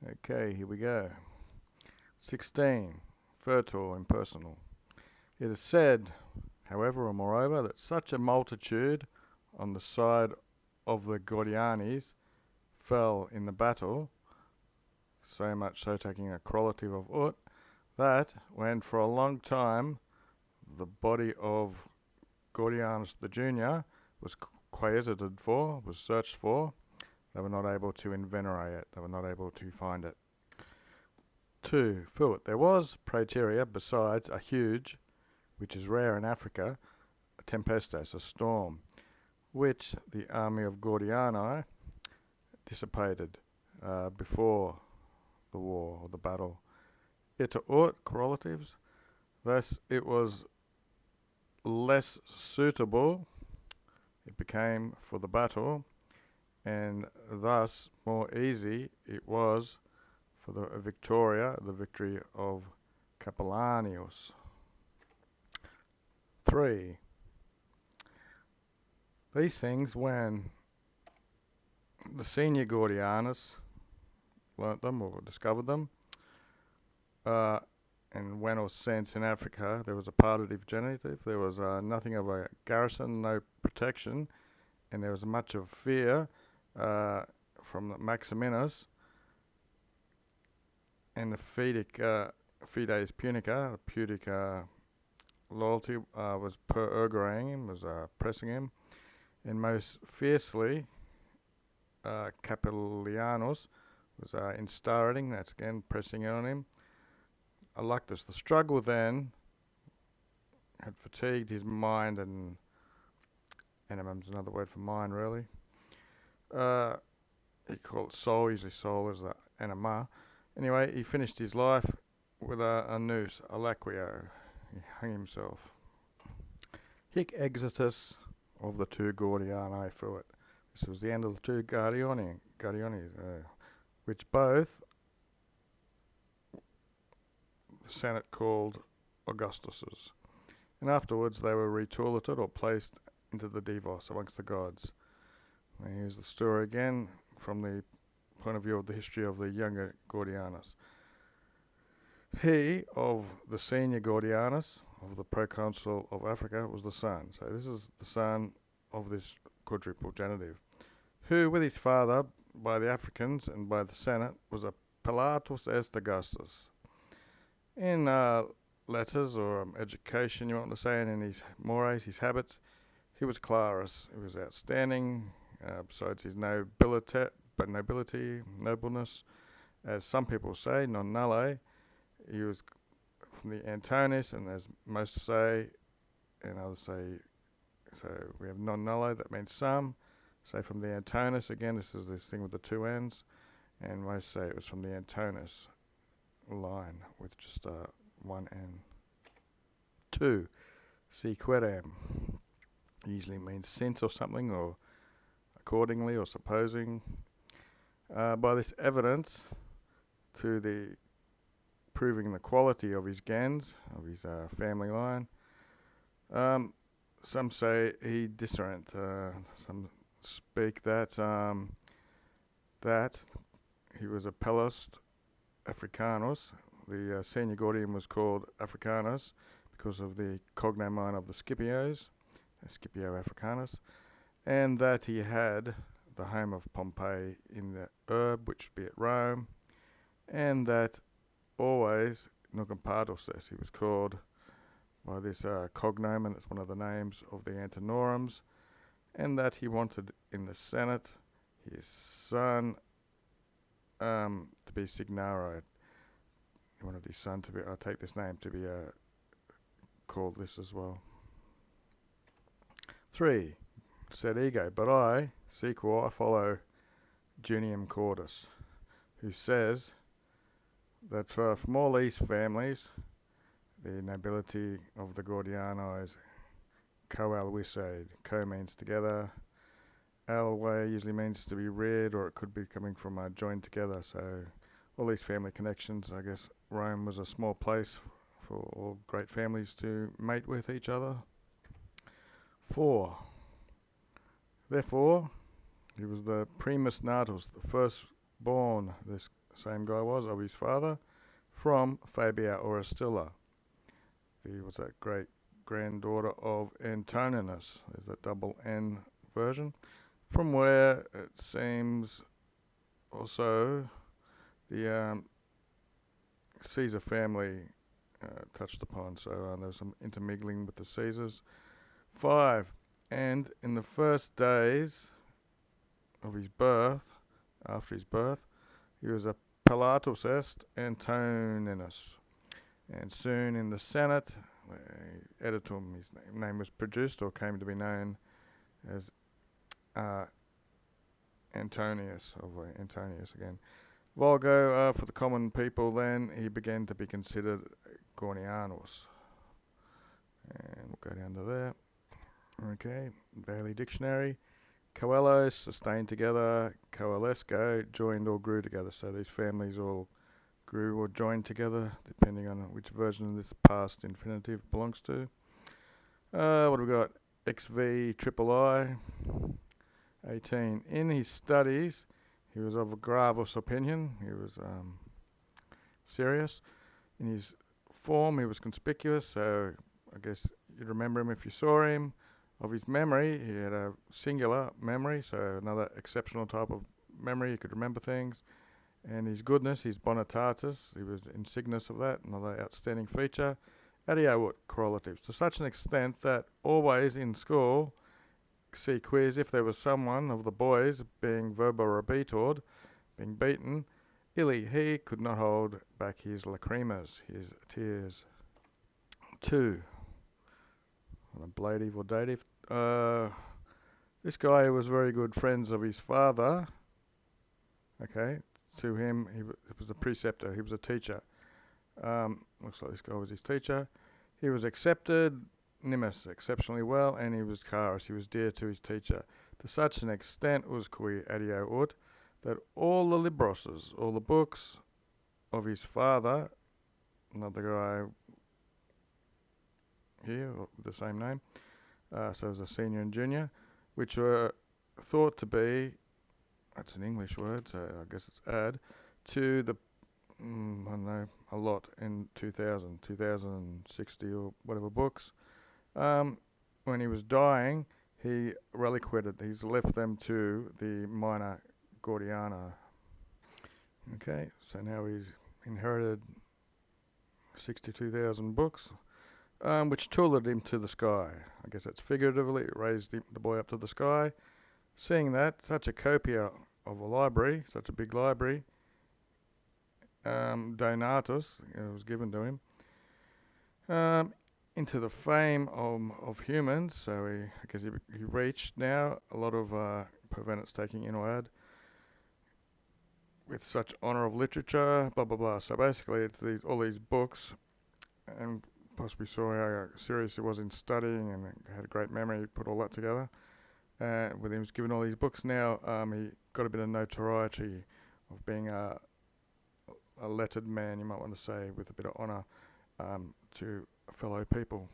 Okay, here we go. 16. Fertile, impersonal. It is said, however, or moreover, that such a multitude on the side of the Gordianis fell in the battle, so much so taking a correlative of ut, that when for a long time the body of Gordianus the Junior was quieted for, was searched for, they were not able to invenerate it, they were not able to find it. 2. Fuit. There was, praeterea, besides a huge, which is rare in Africa, a tempestas, a storm, which the army of Gordiani dissipated before the war or the battle. Ita ut, correlatives, thus it was less suitable, it became for the battle, and thus more easy it was for the Victoria, the victory of Capellanius. 3. These things, when the senior Gordianus learnt them or discovered them, and when or since in Africa there was a partitive genitive, there was nothing of a garrison, no protection, and there was much of fear from Maximinus, and the fides punica, the pudic loyalty was perurgerating him, was pressing him, and most fiercely Capellianus was instaurating, that's again pressing on him. Aluctus, the struggle then had fatigued his mind, and animum's another word for mind really. He called it soul, usually soul is the anima. Anyway, he finished his life with a noose, a laquio. He hung himself. Hic exitus of the two Gordiani fuit. This was the end of the two Guardiani, which both the Senate called Augustus's. And afterwards they were retulated or placed into the Divos amongst the gods. And here's the story again from the point of view of the history of the younger Gordianus. He of the senior Gordianus, of the proconsul of Africa, was the son. So this is the son of this quadruple genitive, who with his father by the Africans and by the Senate was a Pilatus est Augustus. In letters or education, you want to say, and in his mores, his habits, he was Clarus. He was outstanding, besides his nobleness, as some people say, non nulle. He was from the Antonis, and as most say, and others say, so we have non nulle, that means some. Say from the Antonis, again, this is this thing with the two N's, and most say it was from the Antonis line with just one N. 2. Si querem usually means since or something, or accordingly, or supposing. By this evidence to the proving the quality of his gens, of his family line, some say he discerned. Some speak that that he was a Pellust Africanus. The senior Gordian was called Africanus because of the cognomen of the Scipios, Scipio Africanus, and that he had the home of Pompey in the Urb, which would be at Rome, and that always Nugampatus, he was called by this cognomen, it's one of the names of the Antinorums, and that he wanted in the Senate his son to be Signaro. He wanted his son to be, I'll take this name, to be called this as well. 3. Said ego, but I, sequor, I follow Junium Cordus, who says that from all these families, the nobility of the Gordianis, co-alwisade, co means together, alway usually means to be reared, or it could be coming from joined together, so all these family connections. I guess Rome was a small place for all great families to mate with each other. 4. Therefore, he was the primus natus, the first born, this same guy was, of his father, from Fabia or Astilla. He was that great granddaughter of Antoninus. There's that double N version. From where it seems also the Caesar family touched upon. So there was some intermingling with the Caesars. 5. And in the first days of his birth, after his birth, he was a Pilatus est Antoninus. And soon in the Senate, editum, his name was produced or came to be known as Antonius, or Antonius again. Volgo, for the common people then, he began to be considered Gordianus. And we'll go down to there. Okay, Bailey Dictionary. Coelos, sustained together. Coalesco, joined or grew together. So these families all grew or joined together, depending on which version of this past infinitive belongs to. What have we got? XV triple I. 18. In his studies, he was of a gravus opinion. He was serious. In his form, he was conspicuous. So I guess you'd remember him if you saw him. Of his memory, he had a singular memory, so another exceptional type of memory. He could remember things. And his goodness, his bonitatis, he was insignus of that, another outstanding feature. Adiowut correlatives, to such an extent that always in school, see quiz, if there was someone of the boys being verborabitored, being beaten, illy he could not hold back his lacrimas, his tears. 2. Ablative or dative. This guy was very good friends of his father. Okay, to him, he was a preceptor, he was a teacher. Looks like this guy was his teacher. He was accepted, nimus, exceptionally well, and he was charis, he was dear to his teacher. To such an extent was qui adio ut, that all the libroses, all the books of his father, another guy here with the same name, so it was a senior and junior, which were thought to be, that's an English word, so I guess it's add, to the, I don't know, a lot in 2060 or whatever books. When he was dying, he reliquated, he's left them to the minor Gordiana. Okay, so now he's inherited 62,000 books. Which tooled him to the sky. I guess that's figuratively, it raised the boy up to the sky. Seeing that, such a copia of a library, such a big library, donatus, was given to him, into the fame of humans. So he reached now a lot of Provenance taking in or ad, with such honour of literature, blah blah blah. So basically, it's all these books, and plus we saw how serious he was in studying and had a great memory. He put all that together. With him given all these books now, he got a bit of notoriety of being a lettered man, you might want to say, with a bit of honour to fellow people.